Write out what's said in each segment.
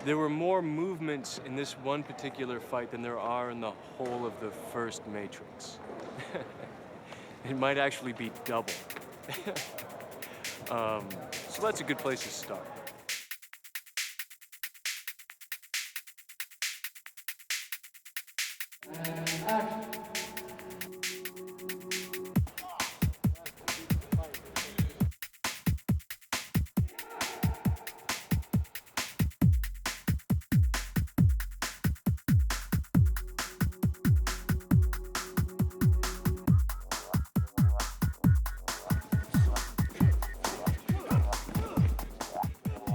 There were more movements in this one particular fight than there are in the whole of the first Matrix. It might actually be double. So that's a good place to start.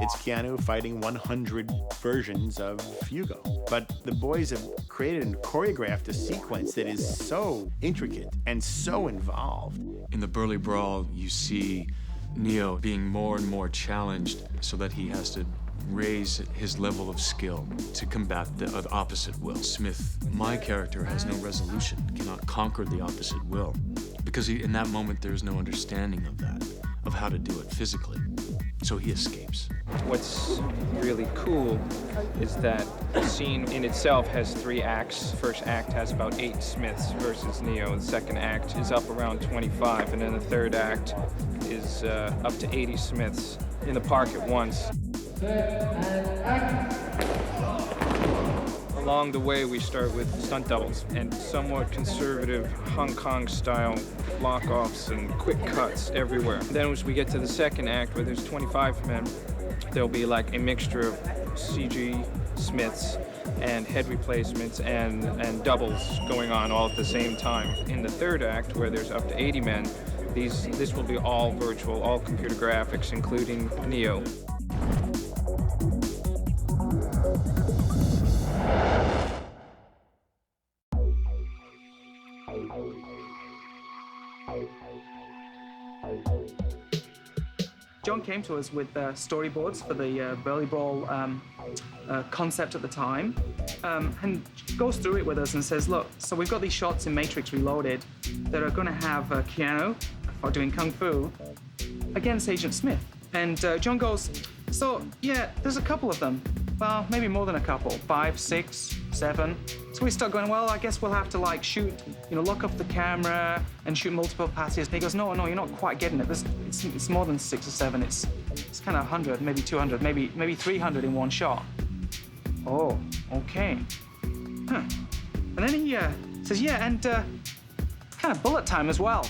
It's Keanu fighting 100 versions of Hugo. But the boys have created and choreographed a sequence that is so intricate and so involved. In the Burly Brawl, you see Neo being more and more challenged so that he has to raise his level of skill to combat the opposite will. Smith, my character, has no resolution, cannot conquer the opposite will, because in that moment there's no understanding of that, of how to do it physically. So he escapes. What's really cool is that the scene in itself has 3 acts. First act has about 8 Smiths versus Neo. The second act is up around 25, and then the third act is up to 80 Smiths in the park at once. Along the way, we start with stunt doubles and somewhat conservative Hong Kong style block-offs and quick cuts everywhere. Then as we get to the second act, where there's 25 men, there'll be like a mixture of CG Smiths and head replacements and doubles going on all at the same time. In the third act, where there's up to 80 men, this will be all virtual, all computer graphics, including Neo. John came to us with storyboards for the Burly Brawl concept at the time, and goes through it with us and says, look, so we've got these shots in Matrix Reloaded that are going to have Keanu doing Kung Fu against Agent Smith. And John goes, so yeah, there's a couple of them. Well, maybe more than a couple, 5, 6, 7. So we start going, well, I guess we'll have to like shoot, lock up the camera and shoot multiple passes. And he goes, no, you're not quite getting it. It's more than 6 or 7. It's kind of 100, maybe 200, maybe 300 in one shot. Oh, okay. Huh. And then he says, yeah, and kind of bullet time as well.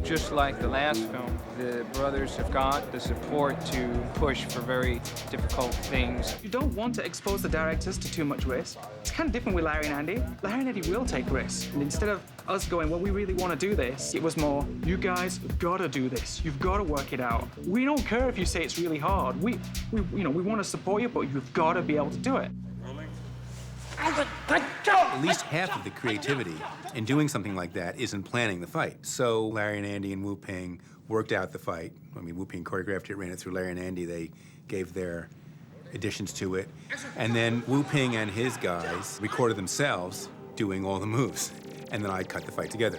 Just like the last film, the brothers have got the support to push for very difficult things. You don't want to expose the directors to too much risk. It's kind of different with Larry and Andy. Larry and Andy will take risks. And instead of us going, well, we really want to do this, it was more, you guys have got to do this. You've got to work it out. We don't care if you say it's really hard. We want to support you, but you've got to be able to do it. At least half of the creativity in doing something like that is in planning the fight. So Larry and Andy and Wu Ping worked out the fight. I mean, Wu Ping choreographed it, ran it through Larry and Andy. They gave their additions to it. And then Wu Ping and his guys recorded themselves doing all the moves. And then I cut the fight together.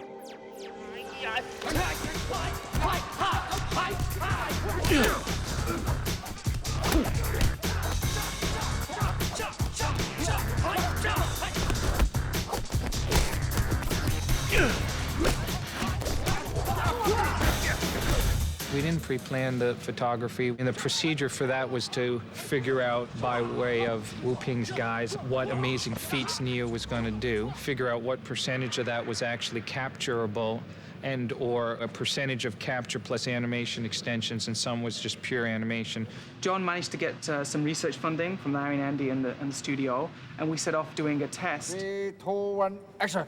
We didn't pre-plan the photography, and the procedure for that was to figure out, by way of Wu Ping's guys, what amazing feats Neo was going to do, figure out what percentage of that was actually capturable, and or a percentage of capture plus animation extensions, and some was just pure animation. John managed to get some research funding from Larry and Andy and the studio, and we set off doing a test. 3, 2, 1, action!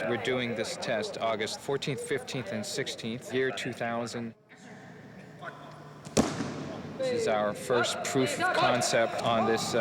We're doing this test August 14th, 15th, and 16th, year 2000. This is our first proof of concept on this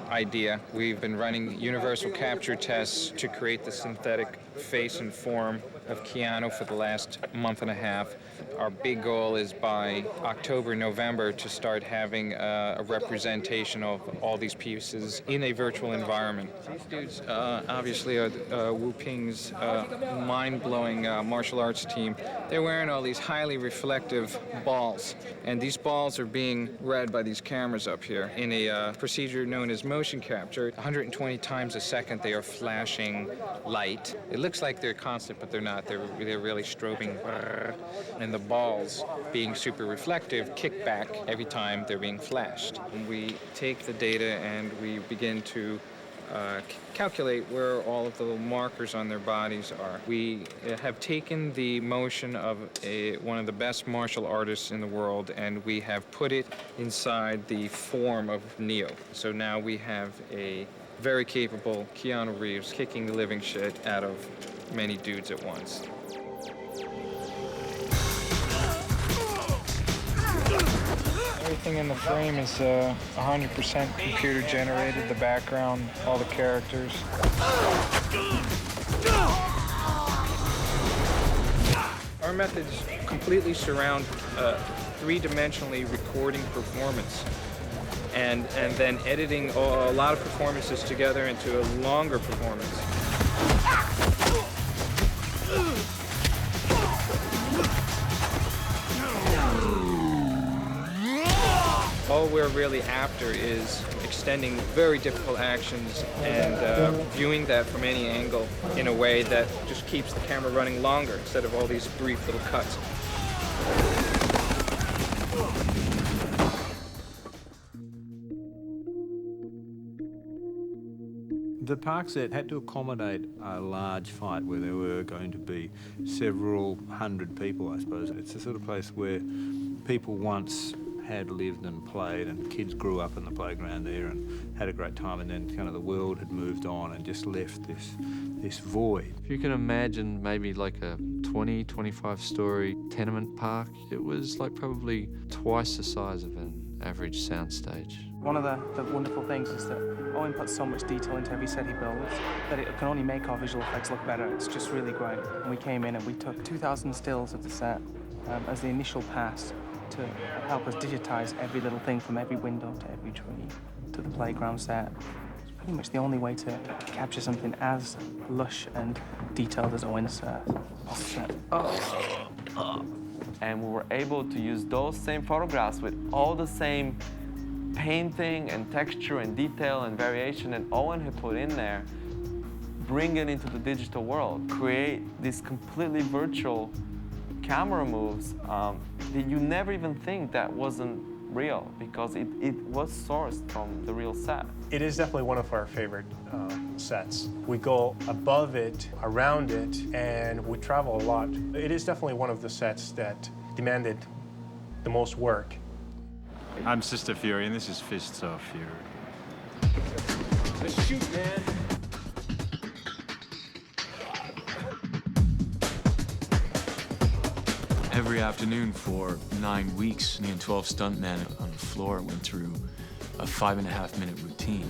idea. We've been running universal capture tests to create the synthetic face and form of Keanu for the last month and a half. Our big goal is by October, November to start having a representation of all these pieces in a virtual environment. These dudes obviously are Wu Ping's mind-blowing martial arts team. They're wearing all these highly reflective balls, and these balls are being read by these cameras up here in a procedure known as motion capture. 120 times a second they are flashing light. It looks like they're constant, but they're not. They're really strobing, and the balls, being super reflective, kick back every time they're being flashed. And we take the data and we begin to calculate where all of the little markers on their bodies are. We have taken the motion of one of the best martial artists in the world, and we have put it inside the form of Neo. So now we have a very capable Keanu Reeves kicking the living shit out of many dudes at once. Everything in the frame is 100% computer generated, the background, all the characters. Our methods completely surround three-dimensionally recording performance and then editing a lot of performances together into a longer performance. All we're really after is extending very difficult actions and viewing that from any angle in a way that just keeps the camera running longer instead of all these brief little cuts. The park set had to accommodate a large fight where there were going to be several hundred people, I suppose. It's the sort of place where people once had lived and played, and kids grew up in the playground there and had a great time, and then kind of the world had moved on and just left this void. If you can imagine maybe like a 20, 25-story tenement park, it was like probably twice the size of an average soundstage. One of the wonderful things is that Owen puts so much detail into every set he builds that it can only make our visual effects look better. It's just really great. And we came in and we took 2,000 stills of the set as the initial pass to help us digitize every little thing from every window to every tree to the playground set. It's pretty much the only way to capture something as lush and detailed as Owen's set. And we were able to use those same photographs with all the same painting and texture and detail and variation that Owen had put in there, bring it into the digital world, create these completely virtual camera moves that you never even think that wasn't real, because it was sourced from the real set. It is definitely one of our favorite sets. We go above it, around it, and we travel a lot. It is definitely one of the sets that demanded the most work. I'm Sister Fury, and this is Fists of Fury. Let's shoot, man. Every afternoon for 9 weeks, me and 12 stuntmen on the floor went through a 5.5-minute routine.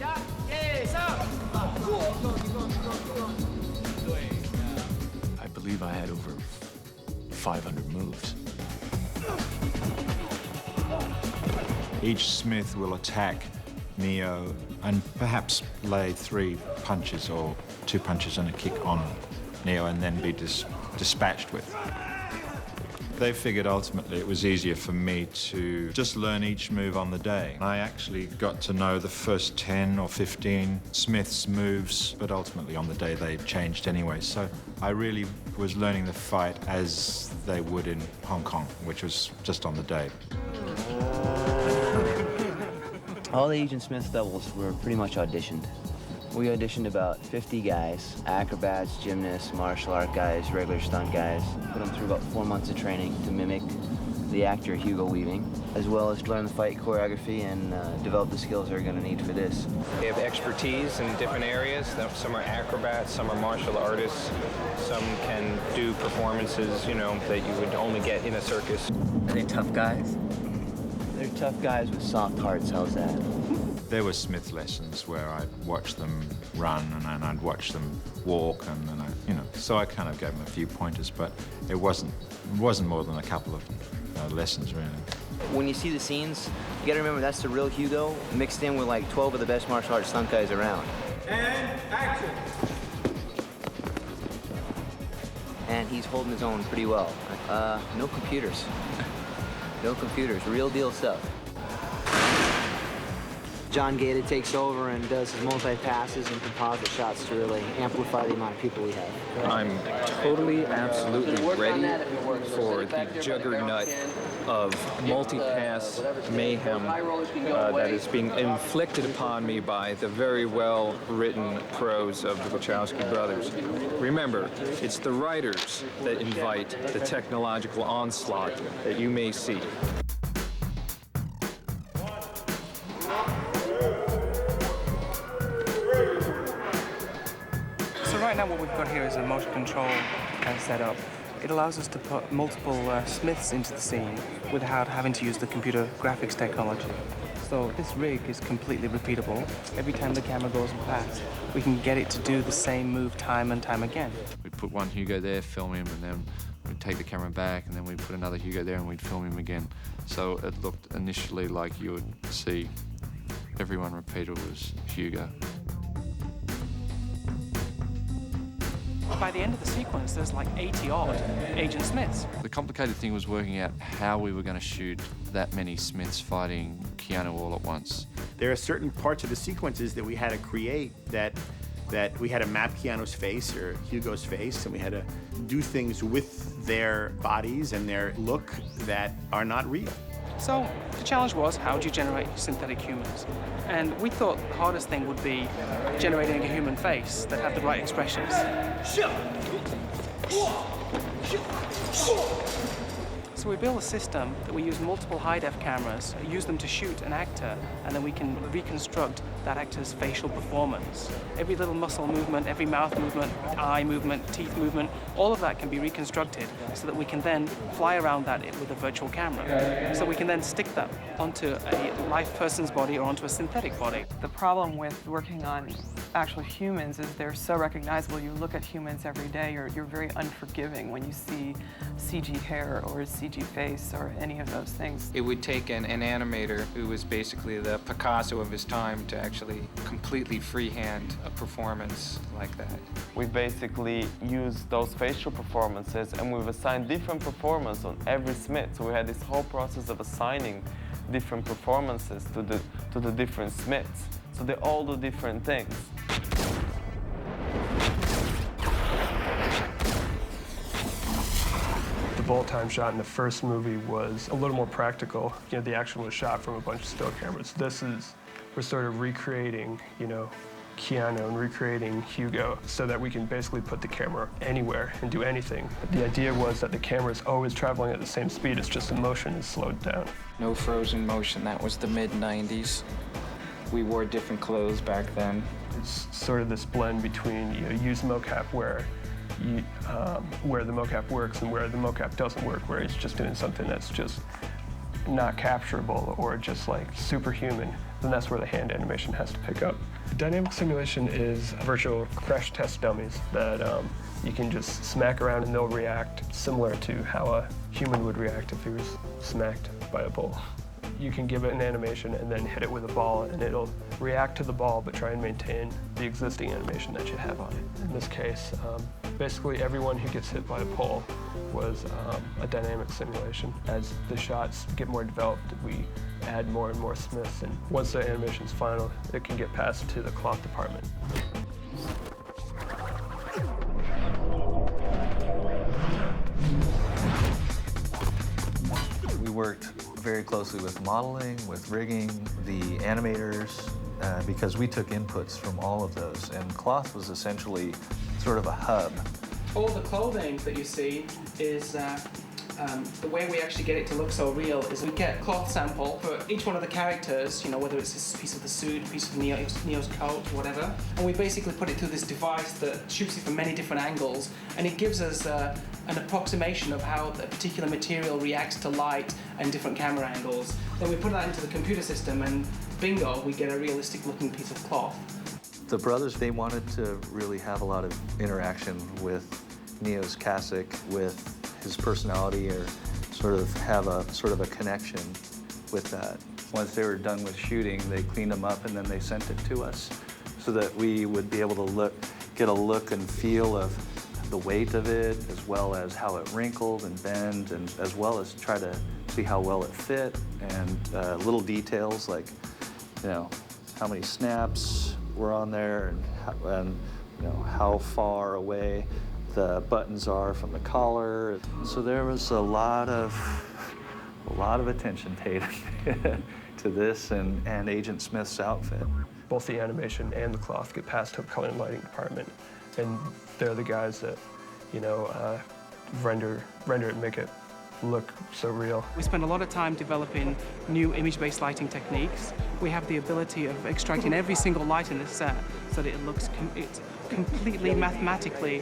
I believe I had over 500 moves. Each Smith will attack Neo and perhaps lay 3 punches or 2 punches and a kick on Neo and then be dispatched with. They figured ultimately it was easier for me to just learn each move on the day. I actually got to know the first 10 or 15 Smith's moves, but ultimately on the day they changed anyway. So I really was learning the fight as they would in Hong Kong, which was just on the day. All the Agent Smith doubles were pretty much auditioned. We auditioned about 50 guys, acrobats, gymnasts, martial art guys, regular stunt guys. Put them through about 4 months of training to mimic the actor Hugo Weaving, as well as learn the fight choreography and develop the skills they're going to need for this. They have expertise in different areas. Some are acrobats, some are martial artists, some can do performances, you know, that you would only get in a circus. Are they tough guys? They're tough guys with soft hearts, how's that? There were Smith lessons where I'd watch them run and I'd watch them walk, and I, you know, so I kind of gave them a few pointers, but it wasn't more than a couple of lessons, really. When you see the scenes, you gotta remember that's the real Hugo mixed in with like 12 of the best martial arts stunt guys around. And action! And he's holding his own pretty well. No computers. No computers, real deal stuff. John Gaeta takes over and does his multi-passes and composite shots to really amplify the amount of people we have. I'm totally, absolutely ready for the juggernaut of multi-pass mayhem that is being inflicted upon me by the very well-written prose of the Wachowski brothers. Remember, it's the writers that invite the technological onslaught that you may see. Right now what we've got here is a motion control setup. It allows us to put multiple Smiths into the scene without having to use the computer graphics technology. So this rig is completely repeatable. Every time the camera goes past, we can get it to do the same move time and time again. We'd put one Hugo there, film him, and then we'd take the camera back, and then we'd put another Hugo there and we'd film him again. So it looked initially like you would see everyone repeated was Hugo. By the end of the sequence, there's like 80-odd Agent Smiths. The complicated thing was working out how we were going to shoot that many Smiths fighting Keanu all at once. There are certain parts of the sequences that we had to create that we had to map Keanu's face or Hugo's face, and we had to do things with their bodies and their look that are not real. So the challenge was, how do you generate synthetic humans? And we thought the hardest thing would be generating a human face that had the right expressions. So we built a system that we use multiple high-def cameras, use them to shoot an actor, and then we can reconstruct that actor's facial performance. Every little muscle movement, every mouth movement, eye movement, teeth movement, all of that can be reconstructed so that we can then fly around that with a virtual camera. So we can then stick that onto a live person's body or onto a synthetic body. The problem with working on actual humans is they're so recognizable. You look at humans every day, you're very unforgiving when you see CG hair or a CG face or any of those things. It would take an animator who was basically the Picasso of his time to actually completely freehand a performance like that. We basically used those facial performances and we've assigned different performances on every Smith. So we had this whole process of assigning different performances to the different Smiths. So they all do different things. The bullet time shot in the first movie was a little more practical. You know, the action was shot from a bunch of still cameras. We're sort of recreating, you know, Keanu and recreating Hugo so that we can basically put the camera anywhere and do anything. The idea was that the camera is always traveling at the same speed, it's just the motion is slowed down. No frozen motion, that was the mid-90s. We wore different clothes back then. It's sort of this blend between, you know, use mocap where the mocap works and where the mocap doesn't work, where it's just doing something that's just not capturable or just like superhuman, then that's where the hand animation has to pick up. Dynamic simulation is virtual crash test dummies that you can just smack around and they'll react similar to how a human would react if he was smacked by a bull. You can give it an animation and then hit it with a ball and it'll react to the ball but try and maintain the existing animation that you have on it. In this case, basically everyone who gets hit by a pole was a dynamic simulation. As the shots get more developed, we add more and more Smiths, and once the animation's final, it can get passed to the cloth department. We worked very closely with modeling, with rigging, the animators, because we took inputs from all of those, and cloth was essentially sort of a hub. All the clothing that you see is The way we actually get it to look so real is we get a cloth sample for each one of the characters, you know, whether it's this piece of the suit, piece of Neo's coat, whatever, and we basically put it through this device that shoots it from many different angles, and it gives us an approximation of how a particular material reacts to light and different camera angles. Then we put that into the computer system, and bingo, we get a realistic-looking piece of cloth. The brothers, they wanted to really have a lot of interaction with Neo's cassock, with his personality, or sort of have a connection with that. Once they were done with shooting, they cleaned them up and then they sent it to us so that we would be able to get a look and feel of the weight of it, as well as how it wrinkled and bent, and as well as try to see how well it fit, and little details like, you know, how many snaps were on there, and you know, how far away the buttons are from the collar. So there was a lot of attention paid to this and Agent Smith's outfit. Both the animation and the cloth get passed to the color and lighting department, and they're the guys that, you know, render it and make it look so real. We spend a lot of time developing new image-based lighting techniques. We have the ability of extracting every single light in the set so that it looks it's completely mathematically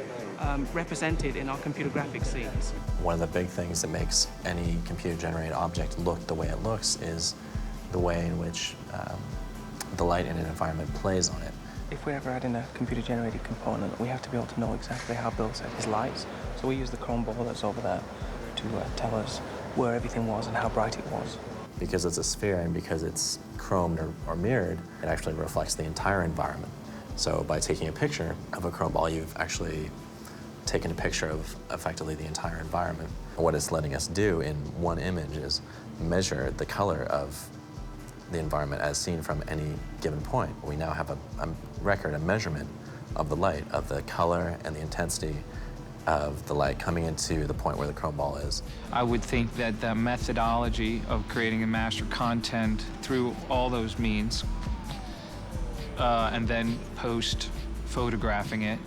represented in our computer graphics scenes. One of the big things that makes any computer-generated object look the way it looks is the way in which the light in an environment plays on it. If we're ever adding a computer-generated component, we have to be able to know exactly how Bill set his lights. So we use the chrome ball that's over there to tell us where everything was and how bright it was. Because it's a sphere and because it's chromed or mirrored, it actually reflects the entire environment. So by taking a picture of a chrome ball, you've actually taken a picture of effectively the entire environment. What it's letting us do in one image is measure the color of the environment as seen from any given point. We now have a record, a measurement of the light, of the color and the intensity of the light coming into the point where the chrome ball is. I would think that the methodology of creating a master content through all those means and then post-photographing it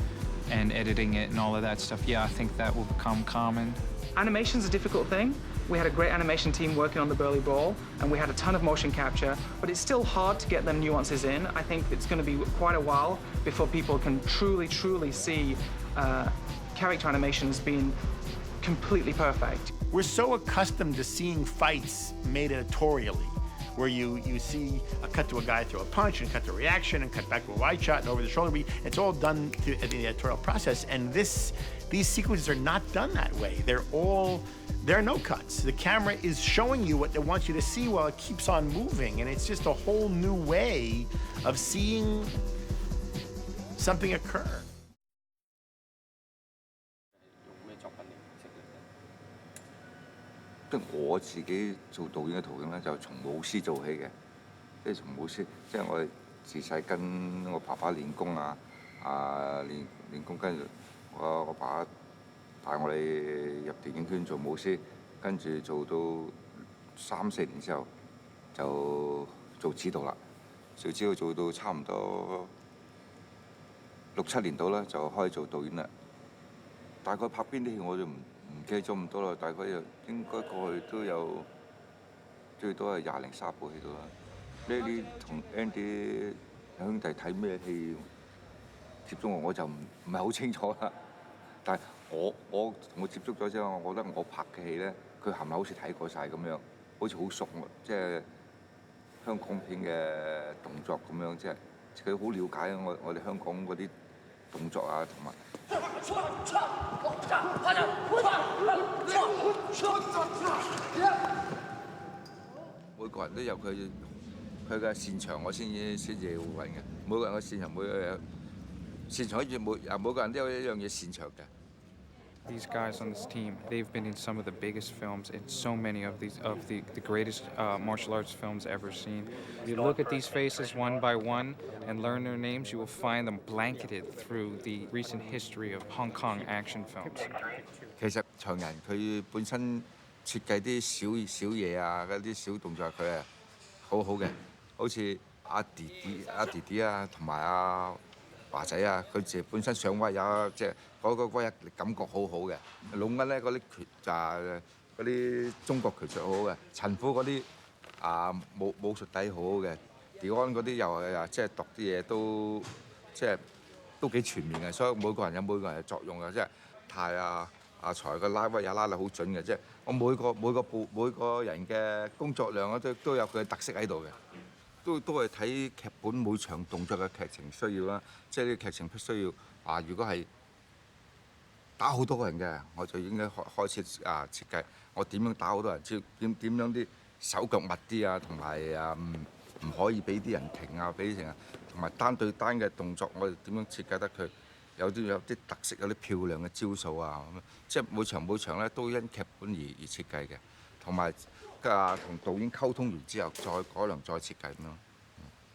and editing it and all of that stuff, yeah, I think that will become common. Animation's a difficult thing. We had a great animation team working on the Burly Brawl, and we had a ton of motion capture, but it's still hard to get them nuances in. I think it's going to be quite a while before people can truly see character animations being completely perfect. We're so accustomed to seeing fights made editorially, where you see a cut to a guy throw a punch, and cut to a reaction, and cut back to a wide shot, and over the shoulder beat. It's all done through the editorial process, and these sequences are not done that way. There are no cuts. The camera is showing you what it wants you to see while it keeps on moving, and it's just a whole new way of seeing something occur.我自己做導演嘅途徑咧，就從武師做起嘅，即係從武師，即係我自細跟我爸爸練功啊，練功，跟住我爸帶我哋入電影圈做武師，跟住做到3、4年之後就做指導啦，做到差唔多6、7年到啦，就開始做導演啦。大概拍邊啲戲我就唔記得咗咁多啦，大概應該過去都有最多係20零30部戲到啦。你同 Andy 兄弟睇咩戲接觸我就唔係好清楚啦。但係我同佢接觸咗之後，我覺得我拍嘅戲咧，佢係咪好似睇過晒咁樣，好似好熟，即係香港片嘅動作咁樣，即係佢好了解我哋香港嗰啲動作啊，同埋。每個人都有佢嘅擅長，我先至會揾嘅。每個人嘅擅長，每個人都有一樣嘢擅長嘅。These guys on this team, they've been in some of the biggest films in so many of the greatest martial arts films ever seen. If you look at these faces one by one and learn their names, you will find them blanketed through the recent history of Hong Kong action films. 其實長人佢本身設計啲小嘢啊，嗰啲小動作佢係好好嘅，好似阿弟弟啊，同埋阿華仔啊，佢自己本身上位啊，即係嗰日感覺好好嘅。老恩咧嗰啲嗰啲中國拳術好好嘅，陳虎嗰啲武術底好好嘅，迪安嗰啲又係即係讀啲嘢都即係都幾全面嘅，所以每個人有每個人嘅作用嘅，即係太財個拉威也拉得好準嘅，即係我每個人嘅工作量都有佢嘅特色喺度嘅。都係睇劇本每場動作嘅劇情需要啦，即係呢個劇情需要如果係打好多個人嘅，我就應該開始設計我點樣打好多人，點樣啲手腳密啲啊，同埋唔可以俾啲人停啊，俾啲停啊，同埋單對單嘅動作，我哋點樣設計得佢有啲特色，有啲漂亮嘅招數啊，咁即係每場咧都因劇本而設計嘅，同埋同導演溝通完之後再改良再設計咁咯。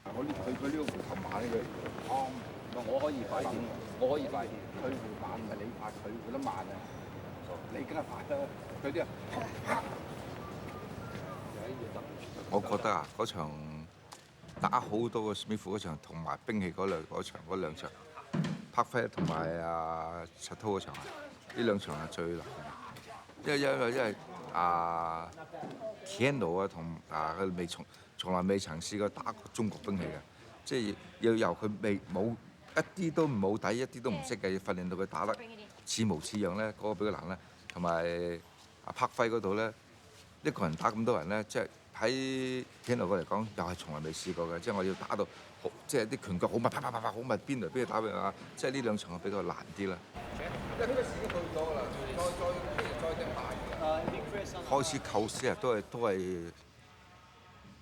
佢呢個回頭慢呢佢，我可以快啲，佢回慢唔係你快，佢回得慢啊，你梗係快啦，佢啲我覺得嗰場打好多個史密夫嗰場，同埋兵器嗰兩場，柏菲同埋石濤嗰場呢兩場係最難嘅，因為Keanu 同佢從來未曾試過打過中國兵器嘅，即係要由佢冇一啲都冇底，一啲都唔識嘅，要訓練到佢打得似模似樣咧，嗰個比較難咧。同埋柏菲嗰度咧，一個人打咁多人咧，即係喺 Keanu 嚟講，又係從來未試過嘅，即係我要打到好，即係啲拳腳好密，啪好密，邊嚟邊去打邊啊！即係呢兩場比較難啲啦。因為呢個時間到咗啦，再定大嘅。開始構思啊，都係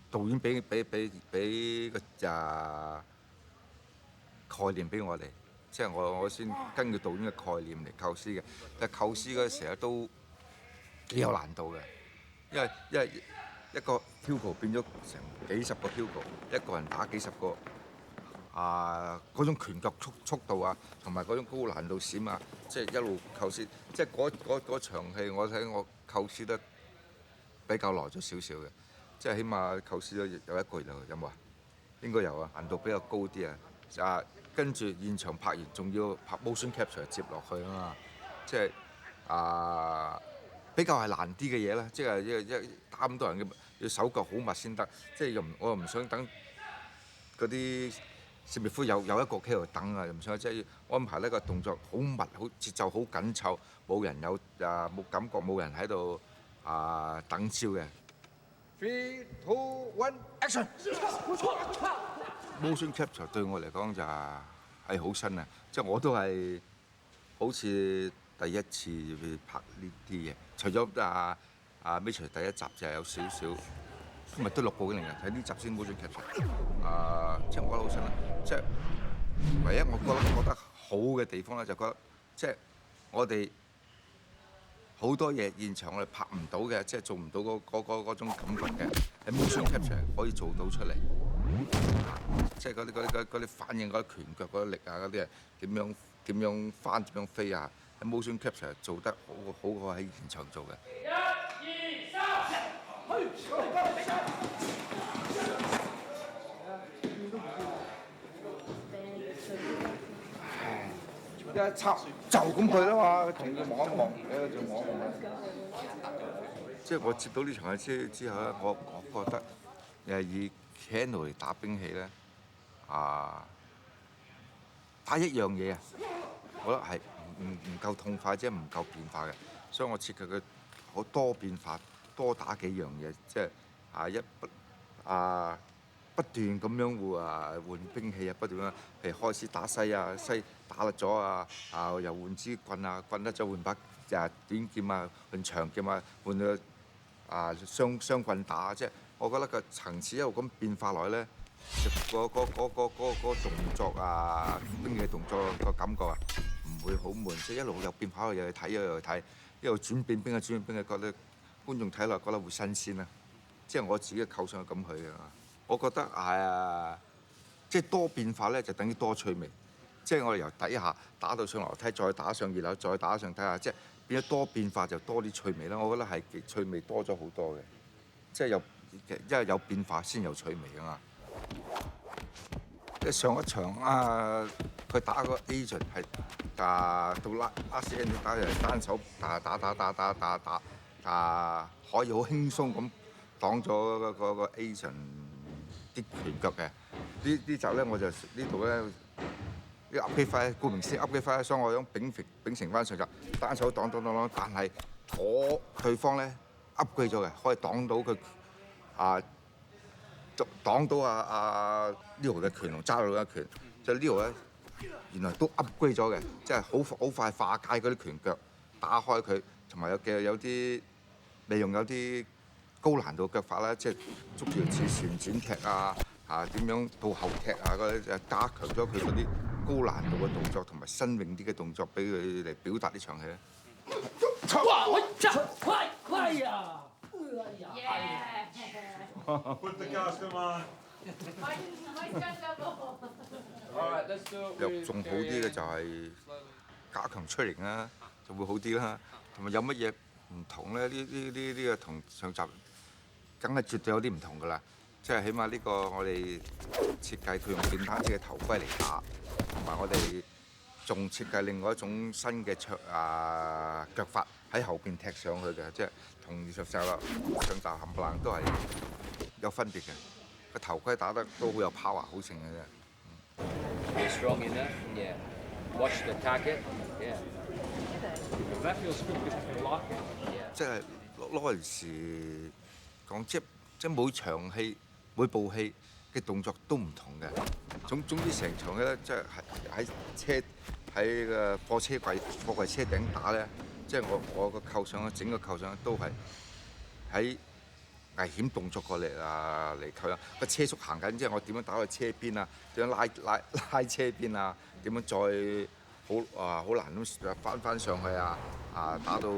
導演俾個概念俾我哋，即係我先根據導演嘅概念嚟構思嘅。但係構思嗰時候都幾有難度嘅，因為一個 Hugo 變咗成幾十個 Hugo， 一個人打幾十個。嗰種拳腳速度啊，同埋嗰種高難度閃啊，即係一路構思，即係嗰場戲我睇我構思得比較耐咗少少嘅，即係起碼構思咗有1個月有冇啊？應該有啊，難度比較高啲啊！跟住現場拍完仲要拍 motion capture 接落去啊嘛，即係比較係難啲嘅嘢啦，即係一打咁多人嘅要手腳好密先得，即係我又唔想等嗰啲。史密夫有一個企喺度等啊，又唔想即係安排呢個動作好密，好節奏好緊湊，冇人冇感覺，冇人喺度等招嘅。3, 2, 1, action！ Motion capture 對我嚟講就係好新啊，即係我都係好似第一次去拍呢啲嘢，除咗Matrix 第一集就係有少少。今日都6部嘅嚟嘅，睇呢集先 motion capture。即係我覺得好新啦，即係唯一我覺得好嘅地方咧，就覺得即係我哋好多嘢現場我哋拍唔到嘅，即係做唔到嗰種感覺嘅，喺 motion capture 可以做到出嚟。即係嗰啲反應、嗰啲拳腳、嗰啲力啊、嗰啲啊點樣翻、點樣飛啊，喺 motion capture 做得好過喺現場做嘅。1、2、3。一插就咁去啦嘛，仲要望一望，仲望一望。即係我接到呢場戲之後咧，我覺得以 Keanu 嚟打兵器咧，打一樣嘢啊，我覺得係唔夠痛快，即係唔夠變化嘅，所以我設計佢好多變化。多打幾樣嘢，即係不斷咁樣換兵器啊，不斷譬如開始打西打甩咗又換支棍棍甩咗換把短劍換長劍換到雙棍打，即係我覺得個層次一路咁變化落去咧，個動作兵器動作個感覺唔會好悶，即係一路有變化，又去睇又去睇，一路轉變兵器覺得。觀眾睇落覺得會新鮮啦，即係我自己嘅構想係咁去嘅。我覺得即係多變化咧，就等於多趣味。即係我哋由底下打到上樓梯，再打上2樓，再打上睇下，即係變咗多變化就多啲趣味啦。我覺得係趣味多咗好多嘅，即係因為有變化先有趣味啊嘛。即係上一場佢打個 agent 係到last end 打就單手打可以好輕鬆咁擋咗嗰個 Asian 啲拳腳嘅。呢集咧我就呢度咧啲 upgrade 顧名思義 upgrade 所以我想秉承翻上集，單手擋，但係對方咧 upgrade 咗嘅，可以擋到佢擋到呢度嘅拳同揸到嘅拳，即係呢度咧原來都 upgrade 咗嘅，即係好快化解嗰啲拳腳，打開佢，同埋有啲利用有啲高難度腳法啦，即係捉住似旋轉踢點樣到後踢嗰啲，加強咗佢嗰啲高難度嘅動作同埋新穎啲嘅動作，俾佢嚟表達呢場戲咧。哇！我快呀！Put the costume on. 又仲好啲嘅就係加強出型啦，就會好啲啦。同埋有乜嘢唔同咧？呢個同上集梗係絕對有啲唔同㗎啦。即係起碼呢個我哋設計佢用電單車嘅頭盔嚟打，同埋我哋仲設計另外一種新嘅腳法喺後邊踢上去嘅，即係同上集冚唪唥都係有分別嘅。個頭盔打得都好有 power， 好勁嘅啫。You're strong enough, yeah. Watch the target, yeah. That feels good because you can lock it. Yeah. 即係Lawrence講，即係每場戲、每部戲嘅動作都唔同嘅。總之成場咧，即係喺個貨櫃車頂打咧，即係我個構想整個構想都係喺危險動作過嚟嚟構想。個車速行緊，即係我點樣打去車邊啊？點樣拉車邊啊？點樣再好難咁翻上去打到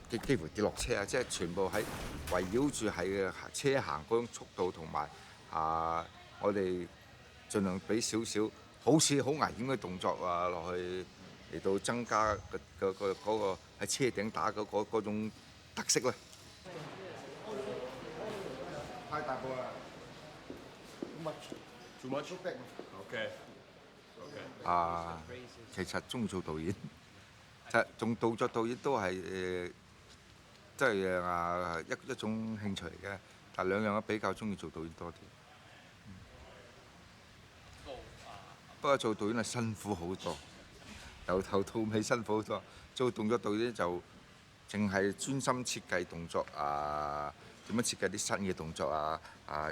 幾乎跌落車啊！即係全部喺圍繞住係車行嗰種速度同埋我哋盡量俾少少好似好危險嘅動作落去嚟到增加嗰個喺車頂打嗰種特色咧。太大部啦。Too much? Okay. 其實中意做導演，仲做作導演都係即係一種興趣嚟嘅，但兩樣都比較中意做導演多啲。不過做導演係辛苦好多，由頭到尾辛苦好多。做動作導演就淨係專心設計動作點樣設計啲新嘅動作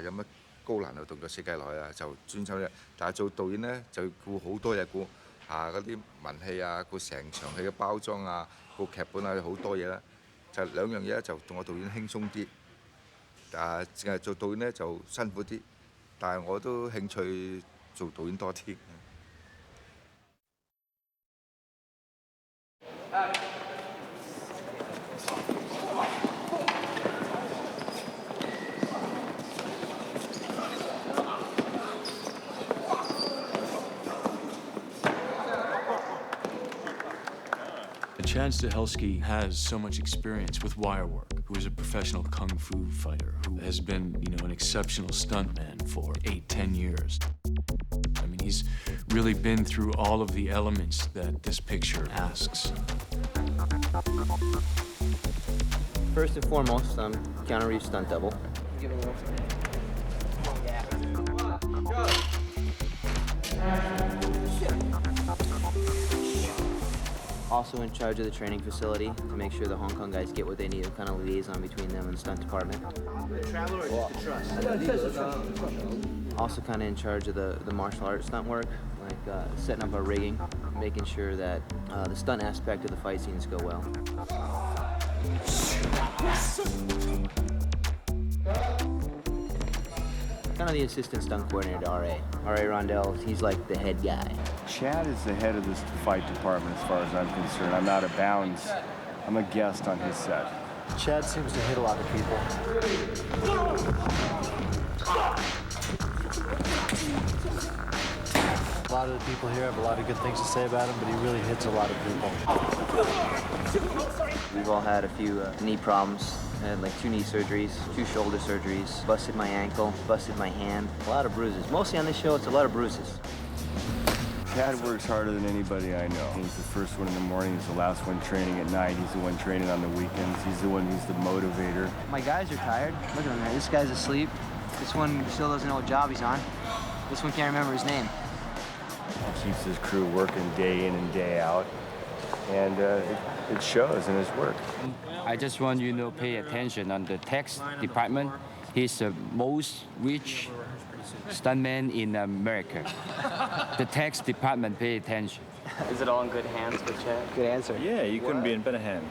有乜高難度動作設計落去就專心啫。但係做導演咧就要顧好多嘢，顧嗰啲文戲顧成場戲嘅包裝顧劇本好多嘢啦。就兩樣嘢咧就同我導演輕鬆啲，淨係做導演咧就辛苦啲。但係我都興趣做導演多啲。Chad Stahelski has so much experience with wire work, who is a professional kung fu fighter, who has been, an exceptional stuntman for 8-10 years. I mean, he's really been through all of the elements that this picture asks. First and foremost, I'm Keanu Reeves' stunt double. Give it a roll. Also in charge of the training facility to make sure the Hong Kong guys get what they need. I'm kind of liaison between them and the stunt department. The traveler or just the trust? Also kind of in charge of the martial arts stunt work, like setting up our rigging, making sure that the stunt aspect of the fight scenes go well. Kind of the assistant stunt coordinator to R.A. R.A. Rondell, he's like the head guy. Chad is the head of this fight department as far as I'm concerned. I'm out of bounds. I'm a guest on his set. Chad seems to hit a lot of people. A lot of the people here have a lot of good things to say about him, but he really hits a lot of people. We've all had a few knee problems. I had like 2 knee surgeries, 2 shoulder surgeries, busted my ankle, busted my hand, a lot of bruises. Mostly on this show, it's a lot of bruises. Dad works harder than anybody I know. He's the first one in the morning, he's the last one training at night, he's the one training on the weekends, he's the one who's the motivator. My guys are tired. Look at him there. This guy's asleep. This one still doesn't know what job he's on. This one can't remember his name. He keeps his crew working day in and day out, and it shows in his work. I just want you to pay attention on the tax department. He's the most rich stuntman in America. The tax department pay attention. Is it all in good hands with Chad? Good answer. Yeah, you couldn't be in better hands.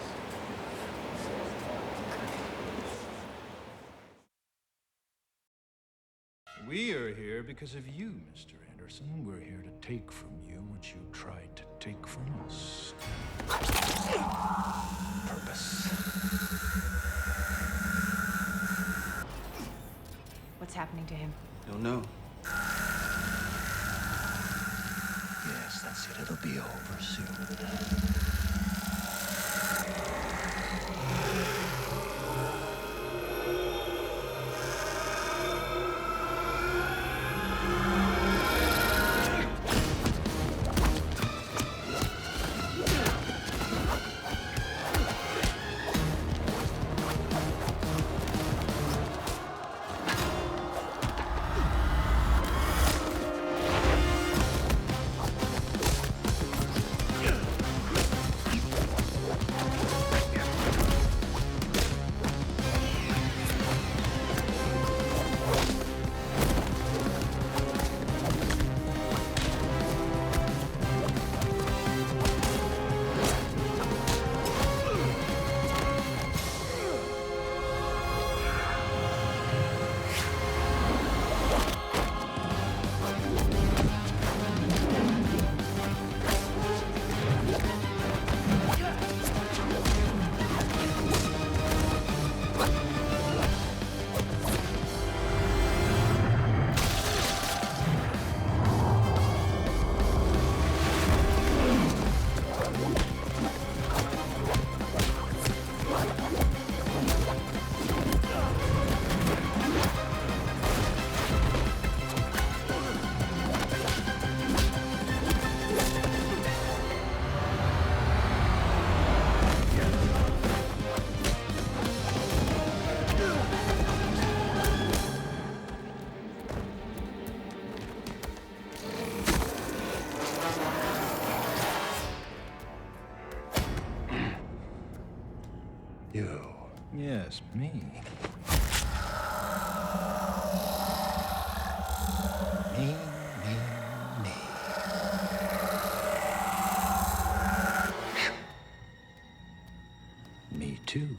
We are here because of you, Mr. Anderson. We're here to take from you what you tried to take from us. Purpose. What's happening to him? Don't know. Yes, that's it. It'll be over soon. You. Yes, me. Me. Me too.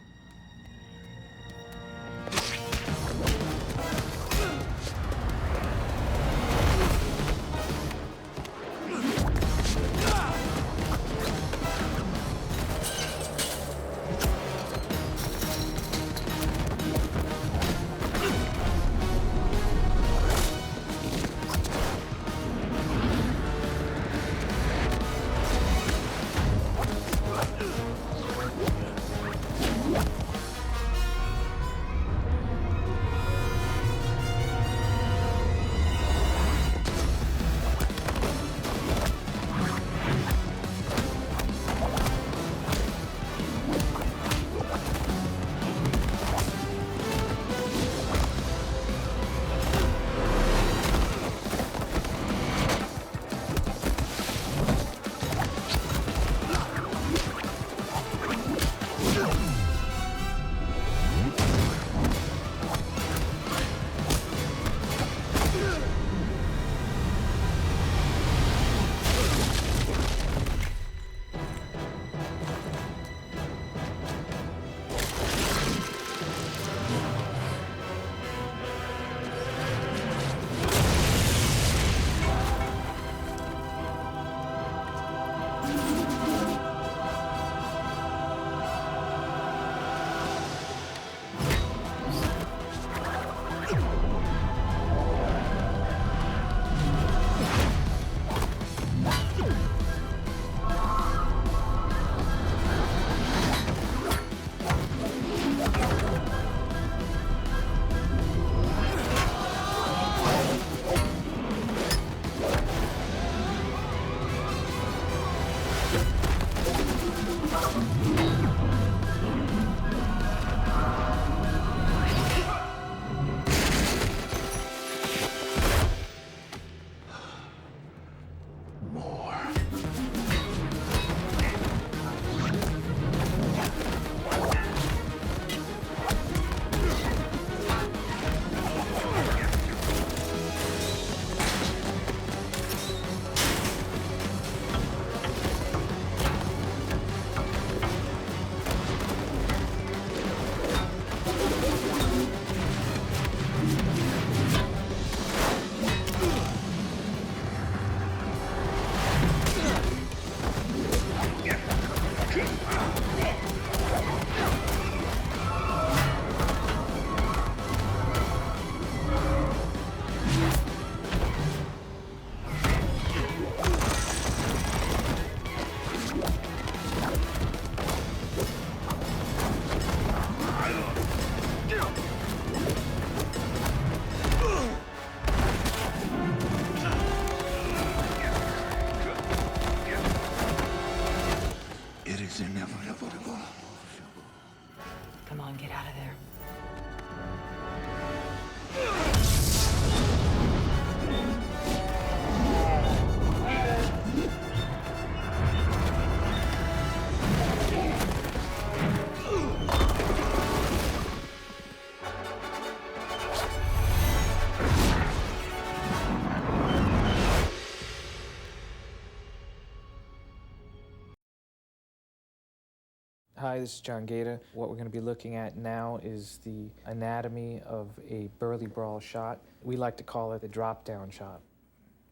Hi, this is John Gaeta. What we're going to be looking at now is the anatomy of a burly brawl shot. We like to call it the drop-down shot.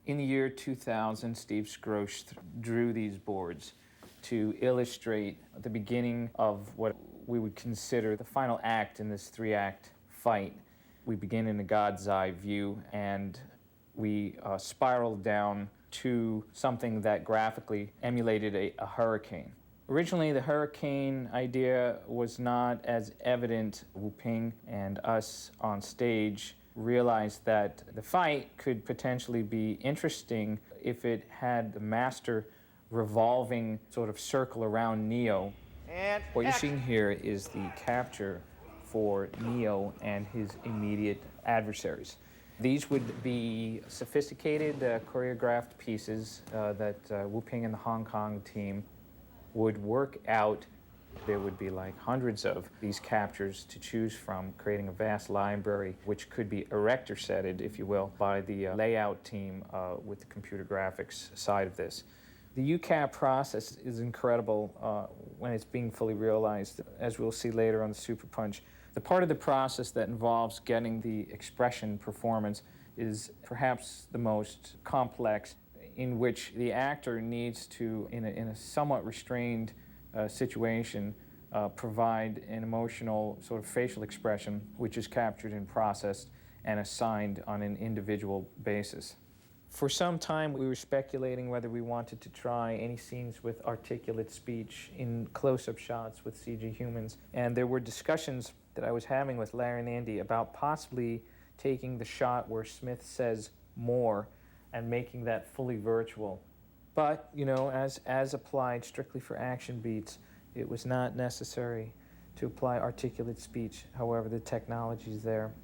In the year 2000, Steve Skroce drew these boards to illustrate the beginning of what we would consider the final act in this three-act fight. We begin in a God's eye view, and we spiral down to something that graphically emulated a hurricane. Originally, the hurricane idea was not as evident. Wu Ping and us on stage realized that the fight could potentially be interesting if it had the master revolving sort of circle around Neo. And what you're seeing here is the capture for Neo and his immediate adversaries. These would be sophisticated choreographed pieces that Wu Ping and the Hong Kong team would work out. There would be like hundreds of these captures to choose from, creating a vast library which could be erector-setted, if you will, by the layout team with the computer graphics side of this. The UCAP process is incredible when it's being fully realized, as we'll see later on the Super Punch. The part of the process that involves getting the expression performance is perhaps the most complex, in which the actor needs to, in a somewhat restrained situation, provide an emotional sort of facial expression which is captured and processed and assigned on an individual basis. For some time, we were speculating whether we wanted to try any scenes with articulate speech in close-up shots with CG humans, and there were discussions that I was having with Larry and Andy about possibly taking the shot where Smith says more and making that fully virtual. But, you know, as applied strictly for action beats, it was not necessary to apply articulate speech. However, the technology is there.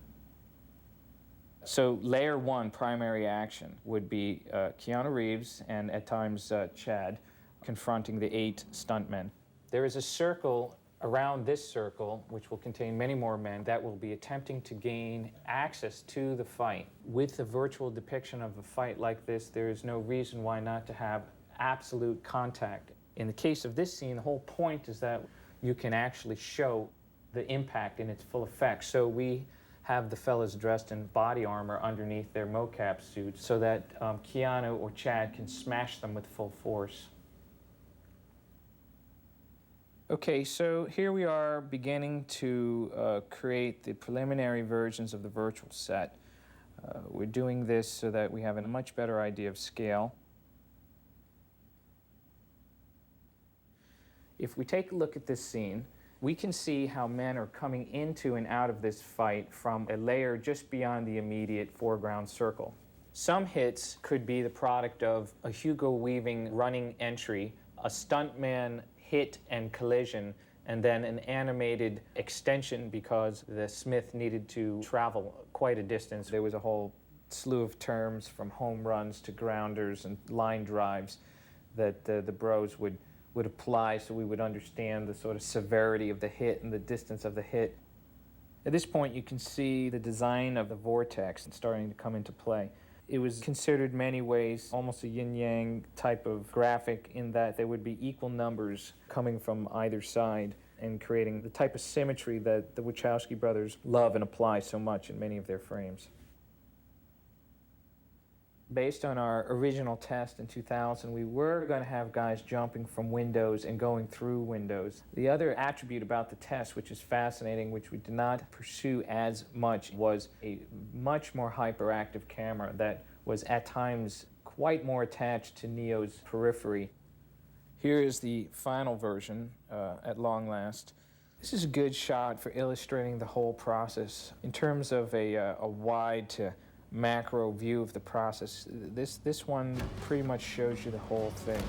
So layer one, primary action, would be Keanu Reeves and at times Chad confronting the 8 stuntmen. There is a circle around this circle, which will contain many more men, that will be attempting to gain access to the fight. With a virtual depiction of a fight like this, there is no reason why not to have absolute contact. In the case of this scene, the whole point is that you can actually show the impact in its full effect. So we have the fellas dressed in body armor underneath their mocap suits so that Keanu or Chad can smash them with full force. Okay, so here we are beginning to create the preliminary versions of the virtual set. We're doing this so that we have a much better idea of scale. If we take a look at this scene, we can see how men are coming into and out of this fight from a layer just beyond the immediate foreground circle. Some hits could be the product of a Hugo Weaving running entry, a stuntman hit and collision, and then an animated extension because the Smith needed to travel quite a distance. There was a whole slew of terms from home runs to grounders and line drives that the bros would apply so we would understand the sort of severity of the hit and the distance of the hit. At this point, you can see the design of the vortex starting to come into play. It was considered many ways almost a yin-yang type of graphic in that there would be equal numbers coming from either side and creating the type of symmetry that the Wachowski brothers love and apply so much in many of their frames. Based on our original test in 2000, we were going to have guys jumping from windows and going through windows. The other attribute about the test, which is fascinating, which we did not pursue as much, was a much more hyperactive camera that was at times quite more attached to Neo's periphery. Here is the final version at long last. This is a good shot for illustrating the whole process. In terms of a wide to macro view of the process, this one pretty much shows you the whole thing.